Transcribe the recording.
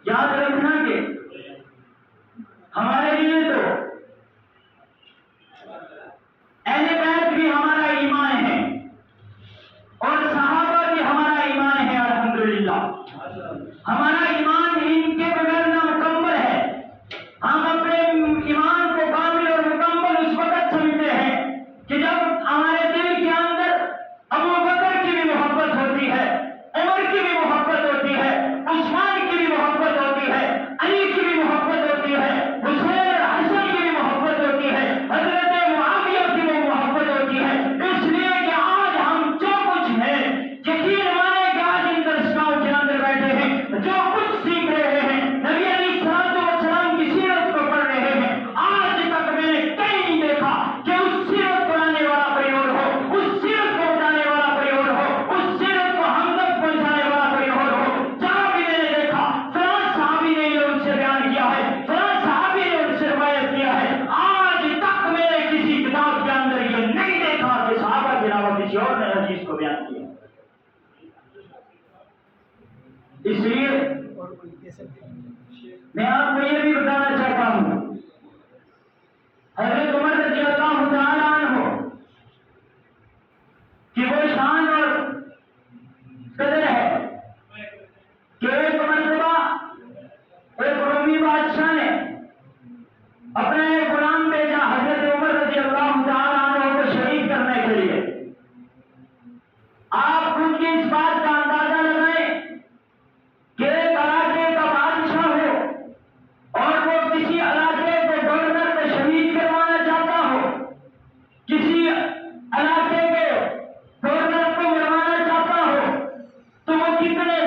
याद रखना कि हमारे लिए तो अहले बैत भी हमारा ईमान है और सहाबा भी हमारा ईमान है। अल्हम्दुलिल्लाह हमारा ईमान इनके बगैर ना मुकम्मल है। हम अपने ईमान को कामिल और मुकम्मल उस वक्त समझते हैं कि जब हमारे दिल के अंदर अबू बकर की भी मोहब्बत होती है, उमर की भी मोहब्बत होती है, उस्मान की भी मोहब्बत होती है, अली की भी मोहब्बत होती है, हुसैन और हसन की भी मोहब्बत होती है, हजरत मुआविया की भी मोहब्बत होती है। इसलिए कि आज हम जो कुछ है, यकीन माने कि आज इन दरसगाहों के अंदर बैठे हैं, जो कुछ सीख रहे हैं, नबी अलैहिस्सलाम की सीरत को पढ़ रहे हैं, आज तक मैंने कहीं नहीं देखा कि उस सीरत को लाने वाला कोई और हो, उस सीरत को बताने वाला कोई और हो, उस सीरत को हम तक पहुंचाने वाला कोई और हो। जहां भी मैंने देखा फलां सहाबी ने ये उनसे बयान किया है, फलां सहाबी ने उनसे रिवायत किया है, आज तक मैंने किसी किताब के अंदर ये नहीं देखा कि सहाबा के अलावा किसी और ने हदीस को बयान किया। इसलिए मैं आपको ये भी बताना चाहता हूं, हज़रत उमर रज़ियल्लाहु तआला अन्हु कि वो शान और कदर है कि एक मर्तबा एक रोमी बादशाह ने अपना एक गुलाम भेजा हज़रत उमर रज़ियल्लाहु तआला अन्हु को शहीद करने के लिए। आप खुद की इस बात का अंदाजा लगाएं कि एक इलाके का बादशाह हो और वो किसी इलाके के गवर्नर को शहीद करवाना चाहता हो, किसी इलाके के गवर्नर को मरवाना चाहता हो, तो वो कितने